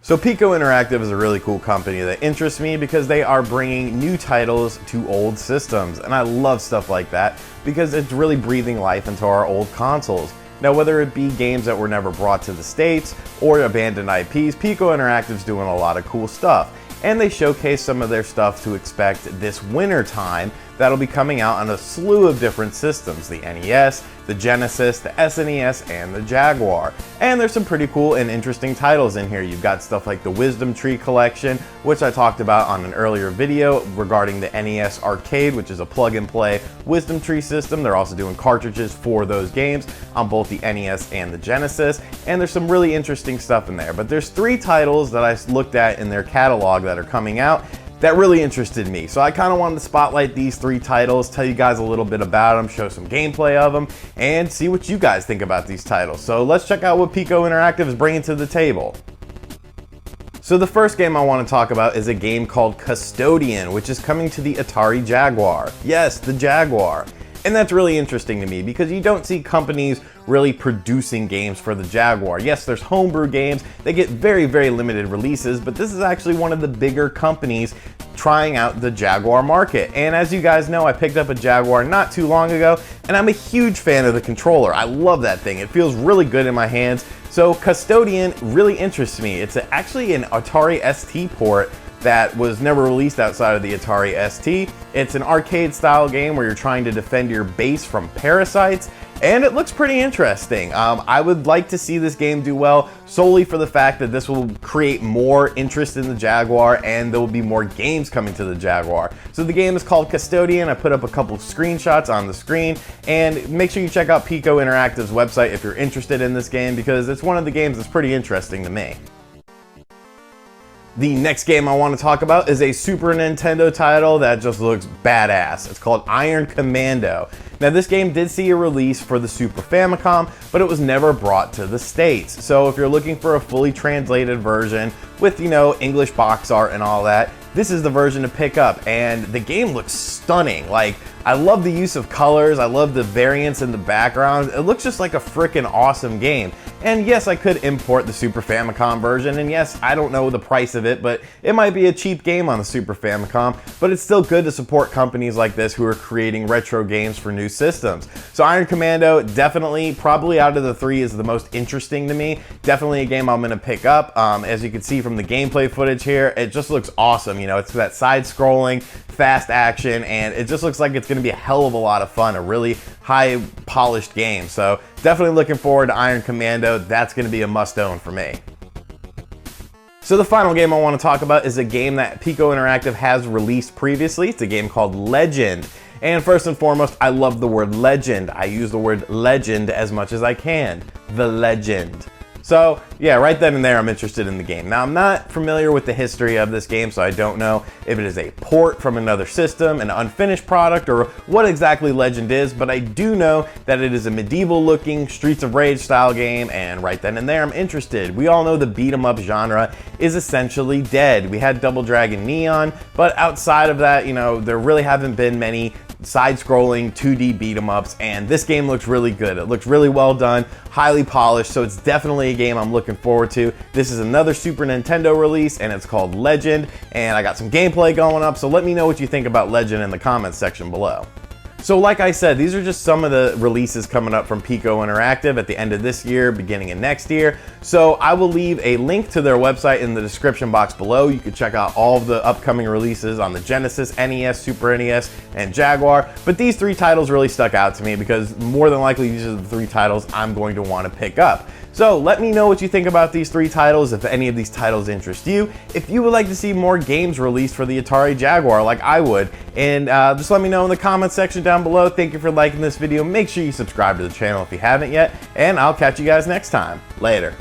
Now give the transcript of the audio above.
So Piko Interactive is a really cool company that interests me because they are bringing new titles to old systems, and I love stuff like that because it's really breathing life into our old consoles. Now, whether it be games that were never brought to the States or abandoned IPs, Piko Interactive's doing a lot of cool stuff. And they showcase some of their stuff to expect this winter time that'll be coming out on a slew of different systems, the NES, the Genesis, the SNES, and the Jaguar. And there's some pretty cool and interesting titles in here. You've got stuff like the Wisdom Tree Collection, which I talked about on an earlier video regarding the NES Arcade, which is a plug-and-play Wisdom Tree system. They're also doing cartridges for those games on both the NES and the Genesis, and there's some really interesting stuff in there. But there's 3 titles that I looked at in their catalog that are coming out that really interested me. So I kind of wanted to spotlight these 3 titles, tell you guys a little bit about them, show some gameplay of them, and see what you guys think about these titles. So let's check out what Piko Interactive is bringing to the table. So the first game I want to talk about is a game called Custodian, which is coming to the Atari Jaguar. Yes, the Jaguar. And that's really interesting to me because you don't see companies really producing games for the Jaguar. Yes, there's homebrew games, they get very, very limited releases, but this is actually one of the bigger companies trying out the Jaguar market. And as you guys know, I picked up a Jaguar not too long ago, and I'm a huge fan of the controller. I love that thing. It feels really good in my hands. So Custodian really interests me. It's actually an Atari ST port that was never released outside of the Atari ST. It's an arcade style game where you're trying to defend your base from parasites, and it looks pretty interesting. I would like to see this game do well solely for the fact that this will create more interest in the Jaguar and there will be more games coming to the Jaguar. So the game is called Custodian. I put up a couple screenshots on the screen, and make sure you check out Piko Interactive's website if you're interested in this game because it's one of the games that's pretty interesting to me. The next game I want to talk about is a Super Nintendo title that just looks badass. It's called Iron Commando. Now this game did see a release for the Super Famicom, but it was never brought to the States. So if you're looking for a fully translated version with, English box art and all that, this is the version to pick up, and the game looks stunning. Like, I love the use of colors, I love the variance in the background. It looks just like a freaking awesome game. And yes, I could import the Super Famicom version, and yes, I don't know the price of it, but it might be a cheap game on the Super Famicom, but it's still good to support companies like this who are creating retro games for new systems. So Iron Commando, definitely, probably out of the 3 is the most interesting to me. Definitely a game I'm gonna pick up. As you can see from the gameplay footage here, it just looks awesome. It's that side-scrolling, fast action, and it just looks like it's gonna be a hell of a lot of fun, a really high polished game. So definitely looking forward to Iron Commando. That's gonna be a must-own for me. So the final game I want to talk about is a game that Piko Interactive has released previously. It's a game called Legend. And first and foremost, I love the word legend. I use the word legend as much as I can. The Legend. So yeah, right then and there, I'm interested in the game. Now, I'm not familiar with the history of this game, so I don't know if it is a port from another system, an unfinished product, or what exactly Legend is, but I do know that it is a medieval-looking Streets of Rage style game, and right then and there, I'm interested. We all know the beat-em-up genre is essentially dead. We had Double Dragon Neon, but outside of that, there really haven't been many side-scrolling 2D beat-em-ups, and this game looks really good. It looks really well done, highly polished, so it's definitely a game I'm looking forward to. This is another Super Nintendo release, and it's called Legend, and I got some gameplay going up, so let me know what you think about Legend in the comments section below. So like I said, these are just some of the releases coming up from Piko Interactive at the end of this year, beginning of next year. So I will leave a link to their website in the description box below. You can check out all of the upcoming releases on the Genesis, NES, Super NES, and Jaguar. But these 3 titles really stuck out to me because more than likely these are the 3 titles I'm going to want to pick up. So let me know what you think about these 3 titles, if any of these titles interest you, if you would like to see more games released for the Atari Jaguar like I would, and just let me know in the comments section down below. Thank you for liking this video. Make sure you subscribe to the channel if you haven't yet, and I'll catch you guys next time. Later.